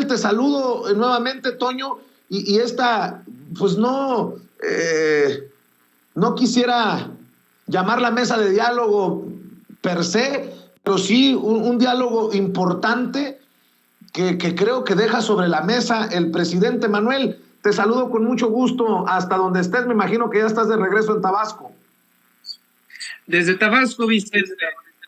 te saludo nuevamente, Toño, y esta, pues no quisiera llamar la mesa de diálogo per se, pero sí un diálogo importante que creo que deja sobre la mesa el presidente. Manuel, te saludo con mucho gusto hasta donde estés, me imagino que ya estás de regreso en Tabasco. Desde Tabasco, Vicente, desde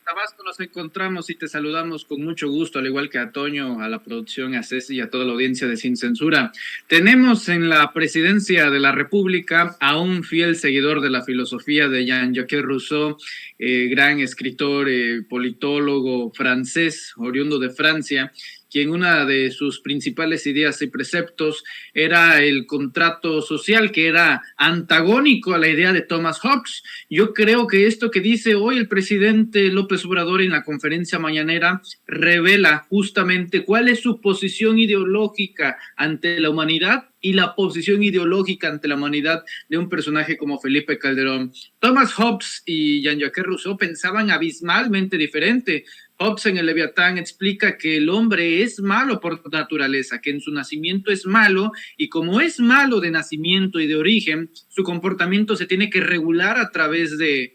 Tabasco nos encontramos y te saludamos con mucho gusto, al igual que a Toño, a la producción, a Ceci y a toda la audiencia de Sin Censura. Tenemos en la presidencia de la República a un fiel seguidor de la filosofía de Jean-Jacques Rousseau, gran escritor, politólogo francés, oriundo de Francia, quien una de sus principales ideas y preceptos era el contrato social, que era antagónico a la idea de Thomas Hobbes. Yo creo que esto que dice hoy el presidente López Obrador en la conferencia mañanera revela justamente cuál es su posición ideológica ante la humanidad y la posición ideológica ante la humanidad de un personaje como Felipe Calderón. Thomas Hobbes y Jean-Jacques Rousseau pensaban abismalmente diferente. Hobbes en el Leviatán explica que el hombre es malo por naturaleza, que en su nacimiento es malo, y como es malo de nacimiento y de origen, su comportamiento se tiene que regular a través de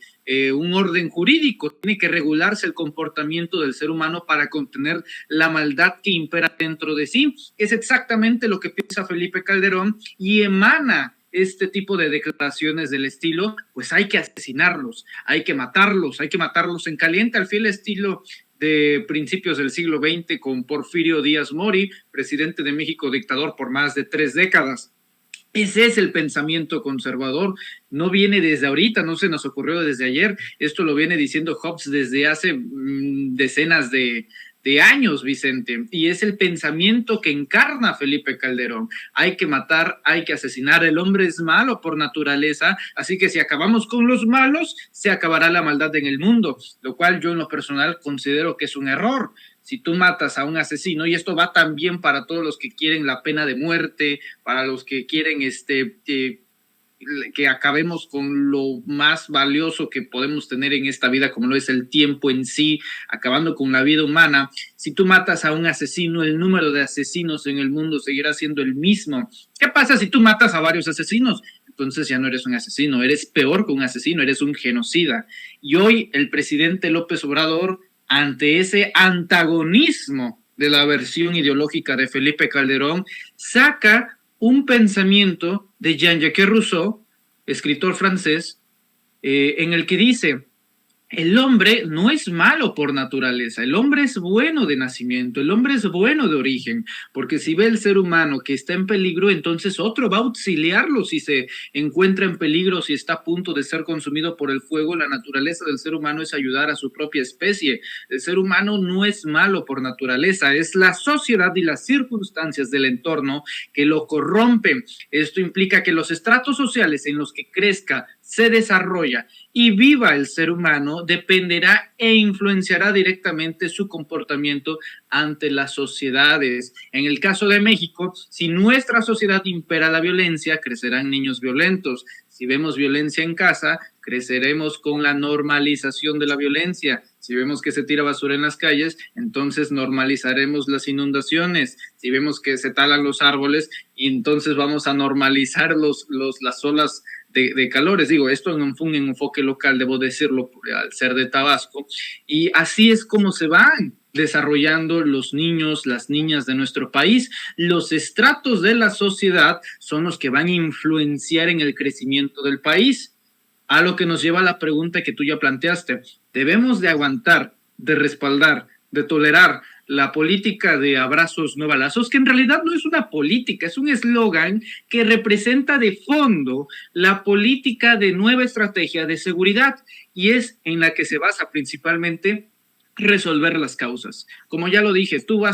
un orden jurídico. Tiene que regularse el comportamiento del ser humano para contener la maldad que impera dentro de sí. Es exactamente lo que piensa Felipe Calderón y emana este tipo de declaraciones del estilo, pues hay que asesinarlos, hay que matarlos en caliente, al fiel estilo de principios del siglo XX con Porfirio Díaz Mori, presidente de México, dictador por más de 3 décadas. Ese es el pensamiento conservador, no viene desde ahorita, no se nos ocurrió desde ayer, esto lo viene diciendo Hobbes desde hace decenas de años, Vicente, y es el pensamiento que encarna Felipe Calderón. Hay que matar, hay que asesinar, el hombre es malo por naturaleza, así que si acabamos con los malos, se acabará la maldad en el mundo, lo cual yo en lo personal considero que es un error. Si tú matas a un asesino, y esto va también para todos los que quieren la pena de muerte, para los que quieren que acabemos con lo más valioso que podemos tener en esta vida, como lo es el tiempo en sí, acabando con la vida humana. Si tú matas a un asesino, el número de asesinos en el mundo seguirá siendo el mismo. ¿Qué pasa si tú matas a varios asesinos? Entonces ya no eres un asesino, eres peor que un asesino, eres un genocida. Y hoy el presidente López Obrador, ante ese antagonismo de la versión ideológica de Felipe Calderón, saca un pensamiento de Jean-Jacques Rousseau, escritor francés, en el que dice: el hombre no es malo por naturaleza, el hombre es bueno de nacimiento, el hombre es bueno de origen, porque si ve el ser humano que está en peligro, entonces otro va a auxiliarlo si se encuentra en peligro, si está a punto de ser consumido por el fuego. La naturaleza del ser humano es ayudar a su propia especie. El ser humano no es malo por naturaleza, es la sociedad y las circunstancias del entorno que lo corrompen. Esto implica que los estratos sociales en los que crezca, se desarrolla y viva el ser humano dependerá e influenciará directamente su comportamiento ante las sociedades. En el caso de México, si nuestra sociedad impera la violencia, crecerán niños violentos. Si vemos violencia en casa, creceremos con la normalización de la violencia. Si vemos que se tira basura en las calles, entonces normalizaremos las inundaciones. Si vemos que se talan los árboles, entonces vamos a normalizar las olas de calores. Digo, esto en un enfoque local, debo decirlo, al ser de Tabasco, y así es como se van desarrollando los niños, las niñas de nuestro país. Los estratos de la sociedad son los que van a influenciar en el crecimiento del país, a lo que nos lleva a la pregunta que tú ya planteaste. ¿Debemos de aguantar, de respaldar, de tolerar la política de abrazos no balazos, que en realidad no es una política, es un eslogan que representa de fondo la política de nueva estrategia de seguridad, y es en la que se basa principalmente resolver las causas? Como ya lo dije, tú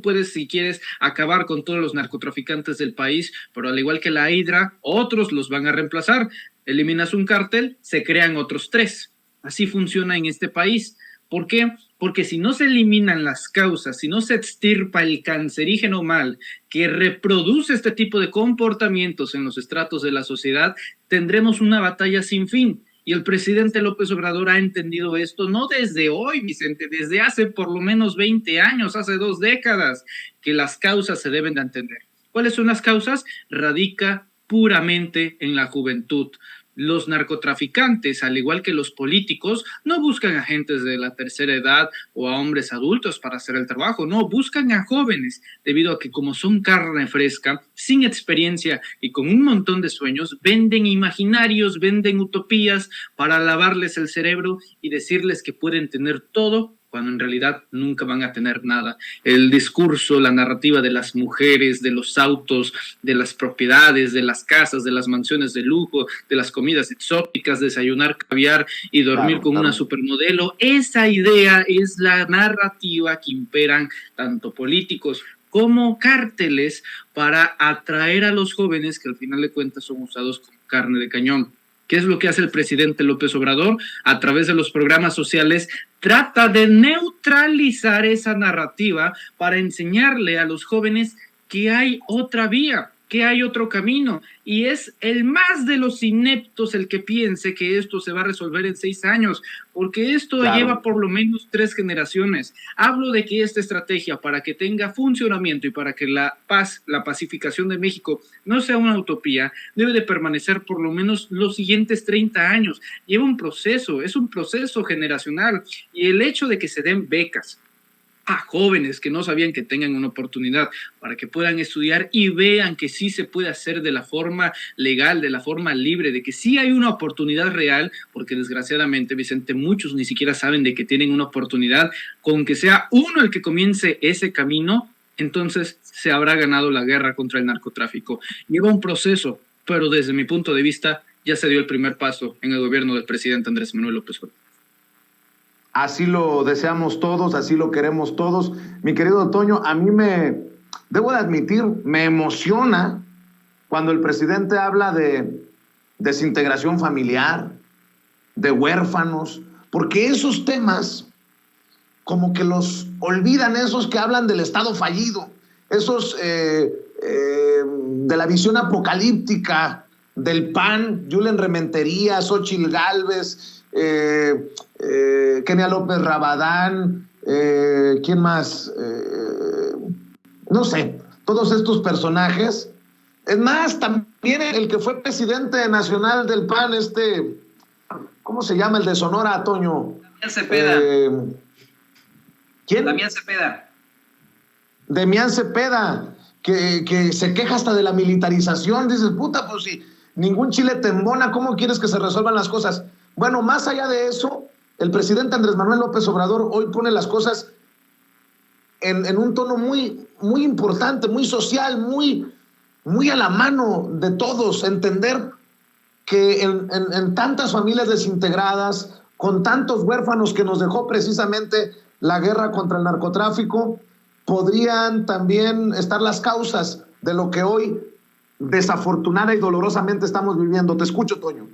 puedes, si quieres, acabar con todos los narcotraficantes del país, pero al igual que la Hidra, otros los van a reemplazar. Eliminas un cártel, se crean otros 3. Así funciona en este país. ¿Por qué? Porque si no se eliminan las causas, si no se extirpa el cancerígeno mal que reproduce este tipo de comportamientos en los estratos de la sociedad, tendremos una batalla sin fin. Y el presidente López Obrador ha entendido esto no desde hoy, Vicente, desde hace por lo menos 20 años, hace 2 décadas, que las causas se deben de entender. ¿Cuáles son las causas? Radica puramente en la juventud. Los narcotraficantes, al igual que los políticos, no buscan a gentes de la tercera edad o a hombres adultos para hacer el trabajo, no, buscan a jóvenes, debido a que como son carne fresca, sin experiencia y con un montón de sueños, venden imaginarios, venden utopías para lavarles el cerebro y decirles que pueden tener todo cuando en realidad nunca van a tener nada. El discurso, la narrativa de las mujeres, de los autos, de las propiedades, de las casas, de las mansiones de lujo, de las comidas exóticas, desayunar caviar y dormir con una supermodelo, esa idea es la narrativa que imperan tanto políticos como cárteles para atraer a los jóvenes que al final de cuentas son usados como carne de cañón. ¿Qué es lo que hace el presidente López Obrador? A través de los programas sociales trata de neutralizar esa narrativa para enseñarle a los jóvenes que hay otra vía, que hay otro camino, y es el más de los ineptos el que piense que esto se va a resolver en 6 años, porque esto lleva por lo menos 3 generaciones. Hablo de que esta estrategia, para que tenga funcionamiento y para que la paz, la pacificación de México no sea una utopía, debe de permanecer por lo menos los siguientes 30 años. Lleva un proceso, es un proceso generacional, y el hecho de que se den becas a jóvenes que no sabían que tengan una oportunidad para que puedan estudiar y vean que sí se puede hacer de la forma legal, de la forma libre, de que sí hay una oportunidad real, porque desgraciadamente, Vicente, muchos ni siquiera saben de que tienen una oportunidad. Con que sea uno el que comience ese camino, entonces se habrá ganado la guerra contra el narcotráfico. Lleva un proceso, pero desde mi punto de vista ya se dio el primer paso en el gobierno del presidente Andrés Manuel López Obrador. Así lo deseamos todos, así lo queremos todos. Mi querido Toño, a mí debo de admitir, me emociona cuando el presidente habla de desintegración familiar, de huérfanos, porque esos temas como que los olvidan, esos que hablan del Estado fallido, esos de la visión apocalíptica del PAN, Julen Rementería, Xóchitl Gálvez, Kenia López Rabadán, ¿quién más? No sé, todos estos personajes. Es más, también el que fue presidente nacional del PAN, ¿cómo se llama el de Sonora, Toño? Damián Cepeda. ¿Quién? Damián Cepeda. Damián Cepeda, que se queja hasta de la militarización. Dices, puta, pues si ningún chile te embona, ¿cómo quieres que se resuelvan las cosas? Bueno, más allá de eso, el presidente Andrés Manuel López Obrador hoy pone las cosas en un tono muy, muy importante, muy social, muy a la mano de todos. Entender que en tantas familias desintegradas, con tantos huérfanos que nos dejó precisamente la guerra contra el narcotráfico, podrían también estar las causas de lo que hoy desafortunada y dolorosamente estamos viviendo. Te escucho, Toño.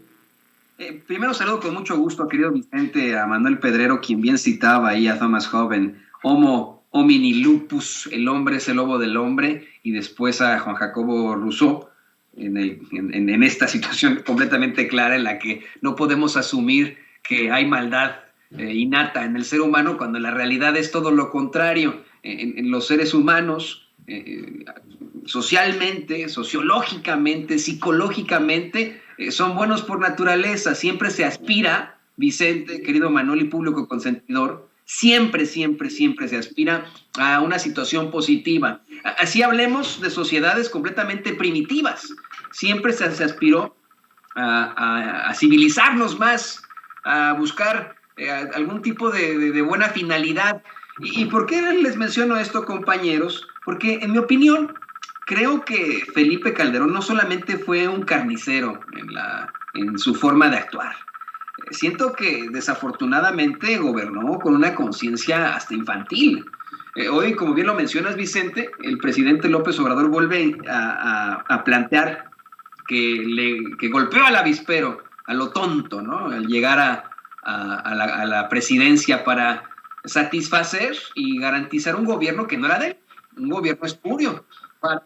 Primero saludo con mucho gusto, querido Vicente, a Manuel Pedrero, quien bien citaba ahí a Thomas Hobbes, Homo homini lupus, el hombre es el lobo del hombre, y después a Juan Jacobo Rousseau, en esta situación completamente clara en la que no podemos asumir que hay maldad innata en el ser humano, cuando la realidad es todo lo contrario. En los seres humanos, socialmente, sociológicamente, psicológicamente, son buenos por naturaleza. Siempre se aspira, Vicente, querido Manuel y público consentidor, siempre se aspira a una situación positiva. Así hablemos de sociedades completamente primitivas. Siempre se aspiró a civilizarnos más, a buscar algún tipo de buena finalidad. ¿Y por qué les menciono esto, compañeros? Porque, en mi opinión, creo que Felipe Calderón no solamente fue un carnicero en su forma de actuar. Siento que desafortunadamente gobernó con una conciencia hasta infantil. Hoy, como bien lo mencionas, Vicente, el presidente López Obrador vuelve a plantear que golpeó al avispero, a lo tonto, ¿no? Al llegar a la presidencia para satisfacer y garantizar un gobierno que no era de él, un gobierno espurio, para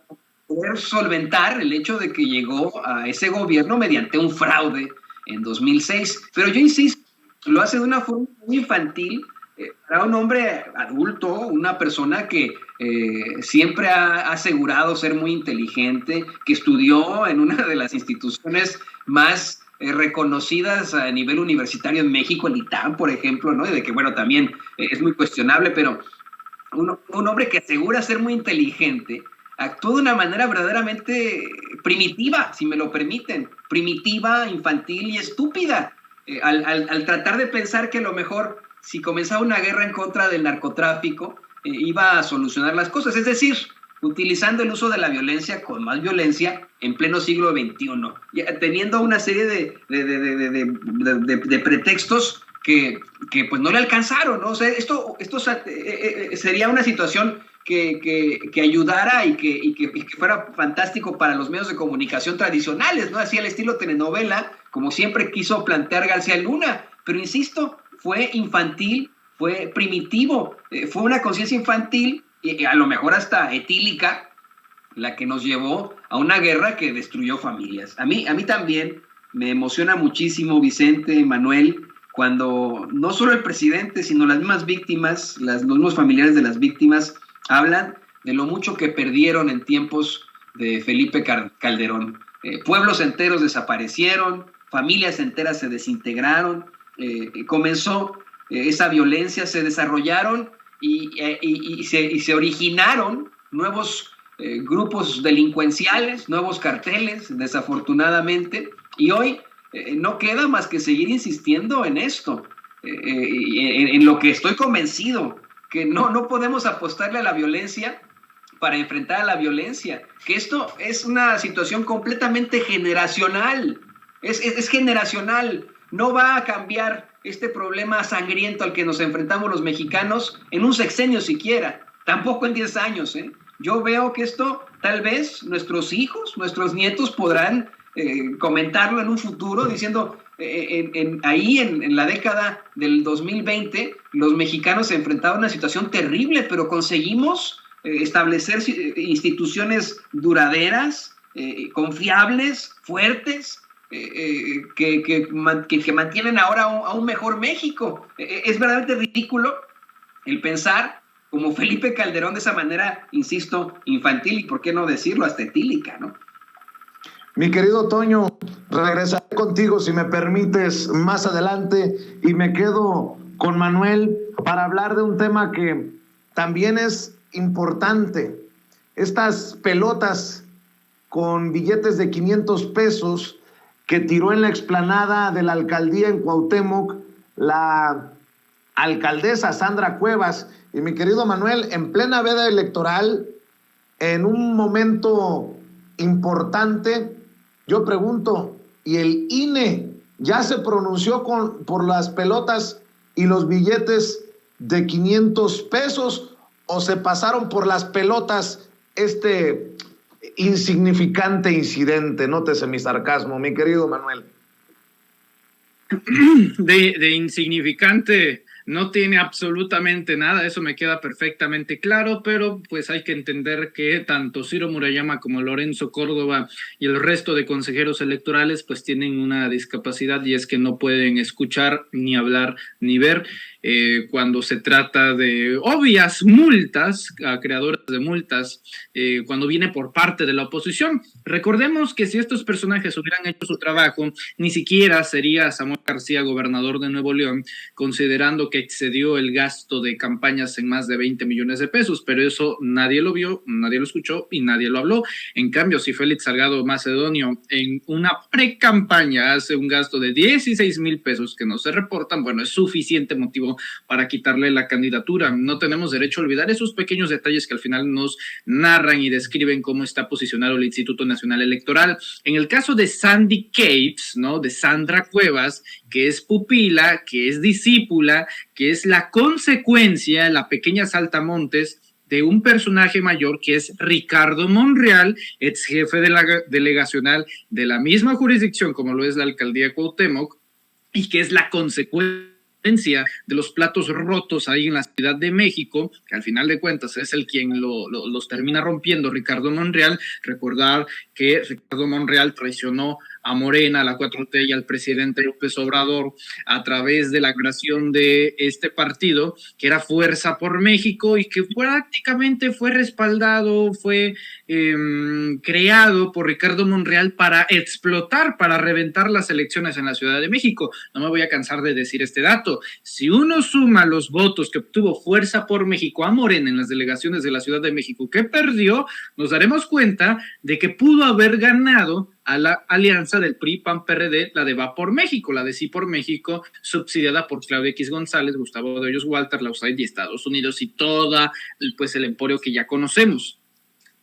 poder solventar el hecho de que llegó a ese gobierno mediante un fraude en 2006. Pero yo insisto, lo hace de una forma muy infantil. Era un hombre adulto, una persona que siempre ha asegurado ser muy inteligente, que estudió en una de las instituciones más reconocidas a nivel universitario en México, el ITAM, por ejemplo, ¿no? Y de que, bueno, también es muy cuestionable, pero un hombre que asegura ser muy inteligente, actuó de una manera verdaderamente primitiva, si me lo permiten, primitiva, infantil y estúpida, al tratar de pensar que a lo mejor si comenzaba una guerra en contra del narcotráfico, iba a solucionar las cosas, es decir, utilizando el uso de la violencia con más violencia en pleno siglo XXI, teniendo una serie de pretextos que pues no le alcanzaron, ¿no? O sea, esto sería una situación que ayudara y que fuera fantástico para los medios de comunicación tradicionales, ¿no? Así al estilo telenovela, como siempre quiso plantear García Luna, pero insisto, fue infantil, fue primitivo, fue una conciencia infantil y a lo mejor hasta etílica, la que nos llevó a una guerra que destruyó familias. A mí también me emociona muchísimo, Vicente, Manuel, cuando no solo el presidente, sino las mismas víctimas, los mismos familiares de las víctimas, hablan de lo mucho que perdieron en tiempos de Felipe Calderón. Pueblos enteros desaparecieron, familias enteras se desintegraron, comenzó esa violencia, se desarrollaron y se originaron nuevos grupos delincuenciales, nuevos carteles, desafortunadamente, y hoy no queda más que seguir insistiendo en esto, en lo que estoy convencido, que no podemos apostarle a la violencia para enfrentar a la violencia, que esto es una situación completamente generacional, es generacional, no va a cambiar este problema sangriento al que nos enfrentamos los mexicanos en un sexenio siquiera, tampoco en 10 años, ¿eh? Yo veo que esto tal vez nuestros hijos, nuestros nietos podrán comentarlo en un futuro diciendo ahí en la década del 2020 los mexicanos se enfrentaban a una situación terrible, pero conseguimos establecer instituciones duraderas, confiables, fuertes, que mantienen ahora a un mejor México. Es verdaderamente ridículo el pensar como Felipe Calderón de esa manera, insisto, infantil y por qué no decirlo, hasta etílica, ¿no? Mi querido Toño, regresaré contigo si me permites más adelante y me quedo con Manuel para hablar de un tema que también es importante. Estas pelotas con billetes de 500 pesos que tiró en la explanada de la alcaldía en Cuauhtémoc la alcaldesa Sandra Cuevas. Y mi querido Manuel, en plena veda electoral, en un momento importante, yo pregunto, ¿y el INE ya se pronunció por las pelotas y los billetes de 500 pesos o se pasaron por las pelotas este insignificante incidente? Nótese mi sarcasmo, mi querido Manuel. De insignificante no tiene absolutamente nada, eso me queda perfectamente claro, pero pues hay que entender que tanto Ciro Murayama como Lorenzo Córdoba y el resto de consejeros electorales pues tienen una discapacidad y es que no pueden escuchar, ni hablar, ni ver. Cuando se trata de obvias multas a creadores de multas, cuando viene por parte de la oposición. Recordemos que si estos personajes hubieran hecho su trabajo, ni siquiera sería Samuel García gobernador de Nuevo León, considerando que excedió el gasto de campañas en más de 20 millones de pesos, pero eso nadie lo vio, nadie lo escuchó y nadie lo habló. En cambio, si Félix Salgado Macedonio en una pre-campaña hace un gasto de 16 mil pesos que no se reportan, bueno, es suficiente motivo para quitarle la candidatura. No tenemos derecho a olvidar esos pequeños detalles que al final nos narran y describen cómo está posicionado el Instituto Nacional Electoral. En el caso de Sandy Capes, ¿no? De Sandra Cuevas, que es pupila, que es discípula, que es la consecuencia, la pequeña saltamontes de un personaje mayor que es Ricardo Monreal, ex jefe de la delegacional de la misma jurisdicción como lo es la alcaldía de Cuauhtémoc, y que es la consecuencia de los platos rotos ahí en la Ciudad de México, que al final de cuentas es el quien los termina rompiendo, Ricardo Monreal. Recordar que Ricardo Monreal traicionó a Morena, a la 4T y al presidente López Obrador a través de la creación de este partido, que era Fuerza por México, y que prácticamente fue respaldado, fue creado por Ricardo Monreal para explotar, para reventar las elecciones en la Ciudad de México. No me voy a cansar de decir este dato. Si uno suma los votos que obtuvo Fuerza por México a Morena en las delegaciones de la Ciudad de México que perdió, nos daremos cuenta de que pudo haber ganado a la alianza del PRI, PAN, PRD, la de Va por México, la de Sí por México, subsidiada por Claudia X González, Gustavo de Hoyos, Walter, la USAID y Estados Unidos y toda pues el emporio que ya conocemos.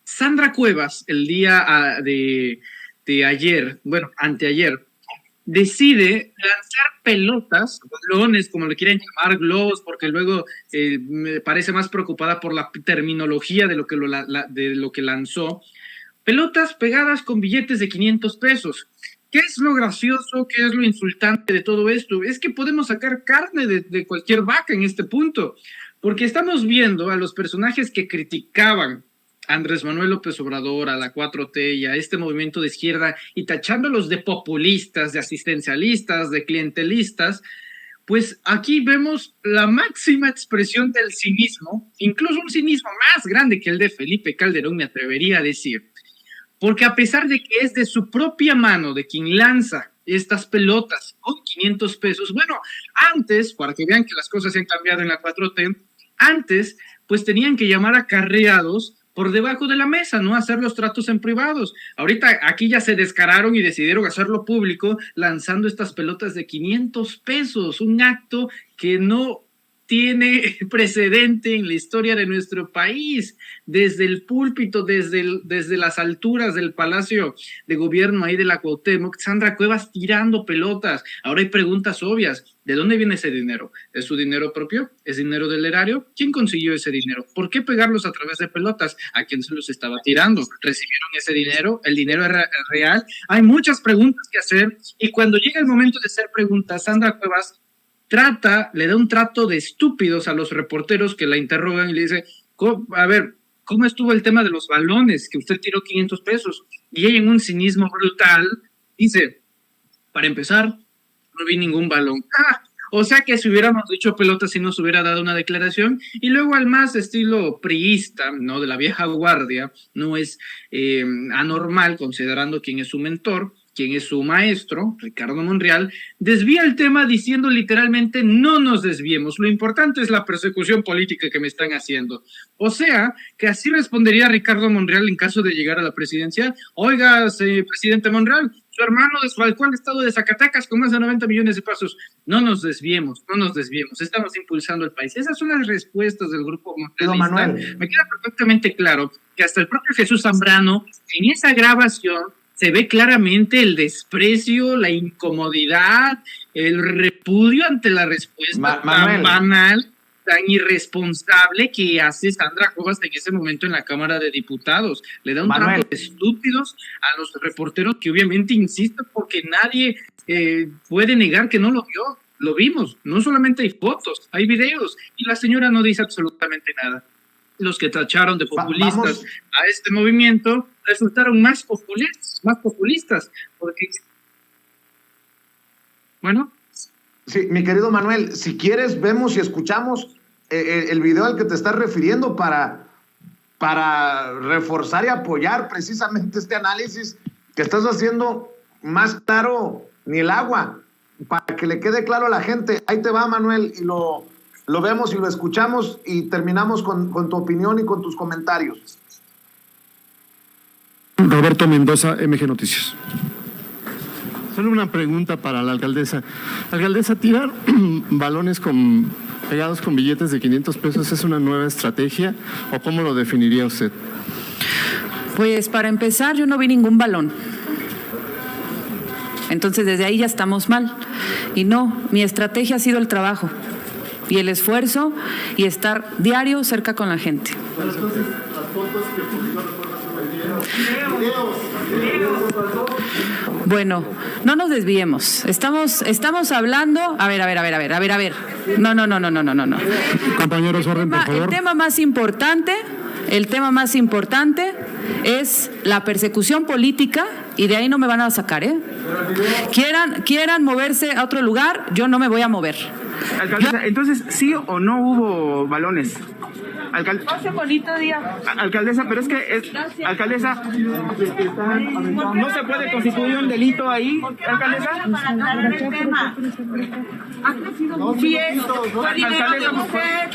Sandra Cuevas, el día de ayer, bueno, anteayer, decide lanzar pelotas, balones, como le quieren llamar, globos, porque luego me parece más preocupada por la terminología de lo que lanzó, pelotas pegadas con billetes de 500 pesos. ¿Qué es lo gracioso? ¿Qué es lo insultante de todo esto? Es que podemos sacar carne de cualquier vaca en este punto, porque estamos viendo a los personajes que criticaban a Andrés Manuel López Obrador, a la 4T y a este movimiento de izquierda, y tachándolos de populistas, de asistencialistas, de clientelistas. Pues aquí vemos la máxima expresión del cinismo, incluso un cinismo más grande que el de Felipe Calderón, me atrevería a decir, porque a pesar de que es de su propia mano de quien lanza estas pelotas con 500 pesos, bueno, antes, para que vean que las cosas se han cambiado en la 4T, antes pues tenían que llamar acarreados por debajo de la mesa, ¿no? Hacer los tratos en privados. Ahorita aquí ya se descararon y decidieron hacerlo público lanzando estas pelotas de 500 pesos, un acto que no tiene precedente en la historia de nuestro país. Desde el púlpito, desde las alturas del Palacio de Gobierno ahí de la Cuauhtémoc, Sandra Cuevas tirando pelotas. Ahora hay preguntas obvias. ¿De dónde viene ese dinero? ¿Es su dinero propio? ¿Es dinero del erario? ¿Quién consiguió ese dinero? ¿Por qué pegarlos a través de pelotas? ¿A quién se los estaba tirando? ¿Recibieron ese dinero? ¿El dinero es real? Hay muchas preguntas que hacer, y cuando llega el momento de hacer preguntas, Sandra Cuevas le da un trato de estúpidos a los reporteros que la interrogan y le dice, a ver, ¿cómo estuvo el tema de los balones que usted tiró 500 pesos? Y ella, en un cinismo brutal, dice, para empezar, no vi ningún balón. O sea que si hubiéramos dicho pelotas, si nos hubiera dado una declaración. Y luego, al más estilo priista, ¿no?, de la vieja guardia, no es anormal, considerando quién es su mentor, quien es su maestro, Ricardo Monreal, desvía el tema diciendo literalmente, no nos desviemos, lo importante es la persecución política que me están haciendo. O sea, que así respondería Ricardo Monreal en caso de llegar a la presidencia. Oiga, presidente Monreal, su hermano desfalcó al estado de Zacatecas con más de 90 millones de pesos. No nos desviemos, estamos impulsando el país. Esas son las respuestas del grupo monrealista. Me queda perfectamente claro que hasta el propio Jesús Zambrano, en esa grabación, se ve claramente el desprecio, la incomodidad, el repudio ante la respuesta tan banal, tan irresponsable que hace Sandra Cuevas en ese momento en la Cámara de Diputados. Le da un trato de estúpidos a los reporteros que obviamente insisten, porque nadie puede negar que no lo vio. Lo vimos, no solamente hay fotos, hay videos, y la señora no dice absolutamente nada. Los que tacharon de populistas a este movimiento resultaron más populistas, porque, bueno. Sí, mi querido Manuel, si quieres, vemos y escuchamos el video al que te estás refiriendo para reforzar y apoyar precisamente este análisis que estás haciendo más claro ni el agua, para que le quede claro a la gente. Ahí te va, Manuel, y lo vemos y lo escuchamos y terminamos con tu opinión y con tus comentarios. Roberto Mendoza, MG Noticias. Solo una pregunta para la alcaldesa. Alcaldesa, ¿tirar balones pegados con billetes de 500 pesos es una nueva estrategia o cómo lo definiría usted? Pues para empezar, yo no vi ningún balón. Entonces desde ahí ya estamos mal. Y no, mi estrategia ha sido el trabajo y el esfuerzo y estar diario cerca con la gente. Bueno, entonces, las fotos que publicó Bueno, no nos desviemos. Estamos hablando. A ver. No. Compañeros, orden, por favor. El tema más importante el tema más importante es la persecución política y de ahí no me van a sacar, ¿eh? Quieran moverse a otro lugar, yo no me voy a mover. Alcaldesa, entonces, ¿sí o no hubo balones? Hace bonito día. Alcaldesa, pero es que, alcaldesa, ¿no se puede constituir un delito ahí, alcaldesa? Para aclarar el tema. Sí es, fue dinero de usted.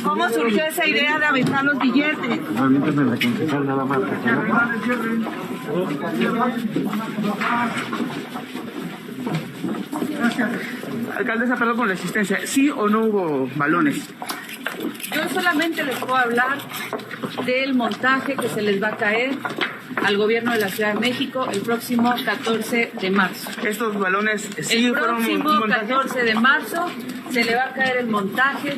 ¿Cómo surgió esa idea de aventar los billetes? Alcaldesa, perdón por la existencia, ¿sí o no hubo balones? Yo solamente les puedo hablar del montaje que se les va a caer al gobierno de la Ciudad de México el próximo 14 de marzo. ¿Estos balones sí El fueron próximo montajes? 14 de marzo se le va a caer el montaje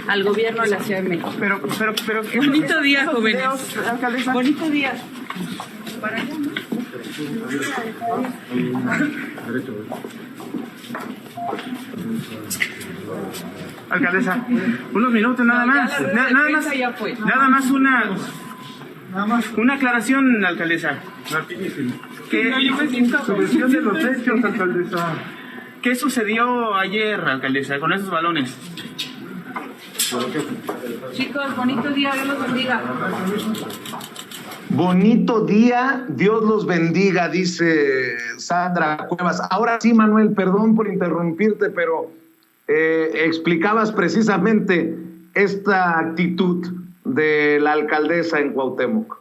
al gobierno de la Ciudad de México. Pero Bonito día, esos jóvenes. videos, alcaldesa. Bonito día. Para allá, ¿no? Alcaldesa, unos minutos nada No, ya más. la rueda de prensa ya fue. Nada más una aclaración, alcaldesa. Rapidísimo. Versión de los hechos, alcaldesa. ¿Qué sucedió ayer, alcaldesa, con esos balones? Chicos, bonito día, Dios los bendiga. Bonito día, Dios los bendiga, dice Sandra Cuevas. Ahora sí, Manuel, perdón por interrumpirte, pero explicabas precisamente esta actitud de la alcaldesa en Cuauhtémoc.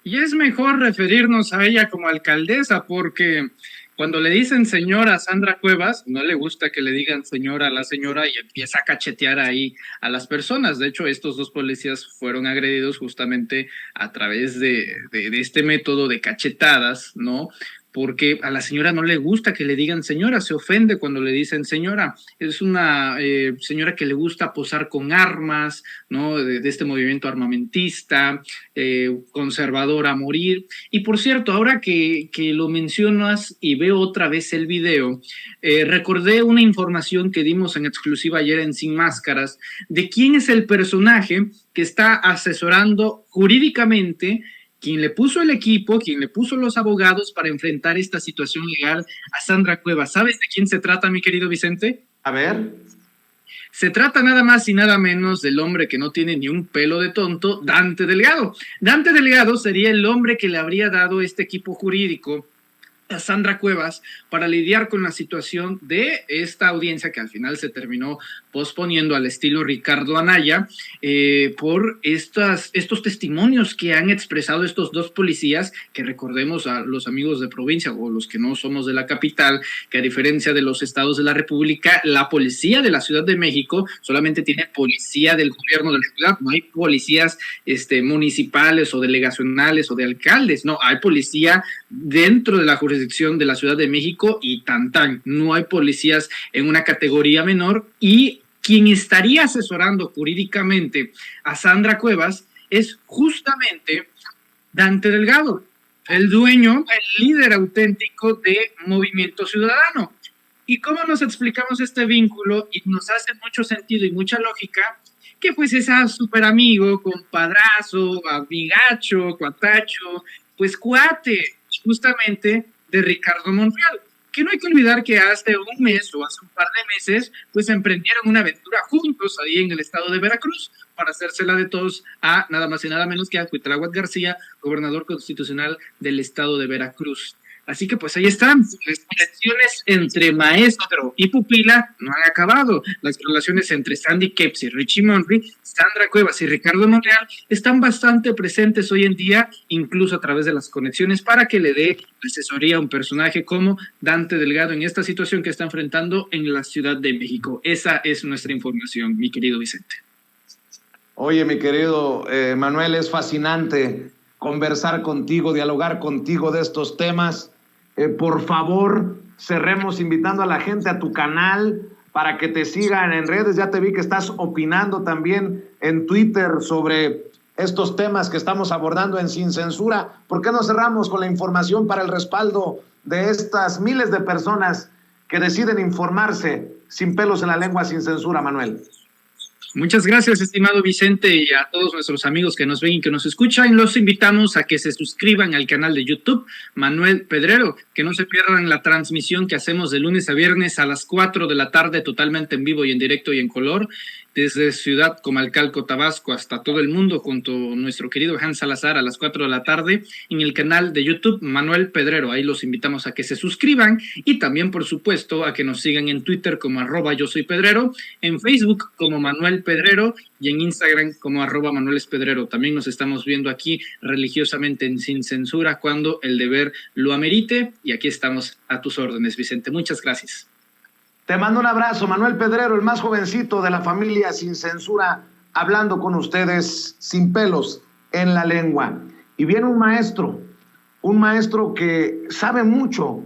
Y es mejor referirnos a ella como alcaldesa, porque cuando le dicen señora a Sandra Cuevas, no le gusta que le digan señora a la señora y empieza a cachetear ahí a las personas. De hecho, estos dos policías fueron agredidos justamente a través de este método de cachetadas, ¿no? Porque a la señora no le gusta que le digan señora, se ofende cuando le dicen señora. Es una señora que le gusta posar con armas, ¿no? De este movimiento armamentista, conservador a morir. Y por cierto, ahora que lo mencionas y veo otra vez el video, recordé una información que dimos en exclusiva ayer en Sin Máscaras de quién es el personaje que está asesorando jurídicamente, quien le puso el equipo, quien le puso los abogados para enfrentar esta situación legal a Sandra Cuevas. ¿Sabes de quién se trata, mi querido Vicente? A ver. Se trata nada más y nada menos del hombre que no tiene ni un pelo de tonto, Dante Delgado. Dante Delgado sería el hombre que le habría dado este equipo jurídico a Sandra Cuevas para lidiar con la situación de esta audiencia que al final se terminó posponiendo al estilo Ricardo Anaya por estos testimonios que han expresado estos dos policías, que recordemos a los amigos de provincia o los que no somos de la capital, que a diferencia de los estados de la República, la policía de la Ciudad de México solamente tiene policía del gobierno de la ciudad, no hay policías municipales o delegacionales o de alcaldes, no, hay policía dentro de la jurisdicción de la Ciudad de México y no hay policías en una categoría menor, y quien estaría asesorando jurídicamente a Sandra Cuevas es justamente Dante Delgado, el dueño, el líder auténtico de Movimiento Ciudadano. ¿Y cómo nos explicamos este vínculo? Y nos hace mucho sentido y mucha lógica que pues es súper amigo, compadrazo, amigacho, cuatacho, pues cuate justamente de Ricardo Monreal, que no hay que olvidar que hace un mes o hace un par de meses pues emprendieron una aventura juntos ahí en el estado de Veracruz para hacérsela de todos a nada más y nada menos que a Cuitláhuac García, gobernador constitucional del estado de Veracruz. Así que pues ahí están, las conexiones entre maestro y pupila no han acabado. Las relaciones entre Sandy Kepps y Richie Monroe, Sandra Cuevas y Ricardo Monreal están bastante presentes hoy en día, incluso a través de las conexiones, para que le dé asesoría a un personaje como Dante Delgado en esta situación que está enfrentando en la Ciudad de México. Esa es nuestra información, mi querido Vicente. Oye, mi querido Manuel, es fascinante conversar contigo, dialogar contigo de estos temas. Por favor, cerremos invitando a la gente a tu canal para que te sigan en redes. Ya te vi que estás opinando también en Twitter sobre estos temas que estamos abordando en Sin Censura. ¿Por qué no cerramos con la información para el respaldo de estas miles de personas que deciden informarse sin pelos en la lengua, sin censura, Manuel? Muchas gracias, estimado Vicente, y a todos nuestros amigos que nos ven y que nos escuchan. Los invitamos a que se suscriban al canal de YouTube Manuel Pedrero, que no se pierdan la transmisión que hacemos de lunes a viernes a las 4 de la tarde, totalmente en vivo y en directo y en color, desde Ciudad Comalcalco, Tabasco, hasta todo el mundo, junto a nuestro querido Hans Salazar a las 4 de la tarde, en el canal de YouTube Manuel Pedrero. Ahí los invitamos a que se suscriban y también, por supuesto, a que nos sigan en Twitter como @yosoypedrero, en Facebook como Manuel Pedrero y en Instagram como @ManuelesPedrero. También nos estamos viendo aquí religiosamente en Sin Censura cuando el deber lo amerite, y aquí estamos a tus órdenes, Vicente. Muchas gracias. Te mando un abrazo, Manuel Pedrero, el más jovencito de la familia Sin Censura, hablando con ustedes sin pelos en la lengua. Y viene un maestro que sabe mucho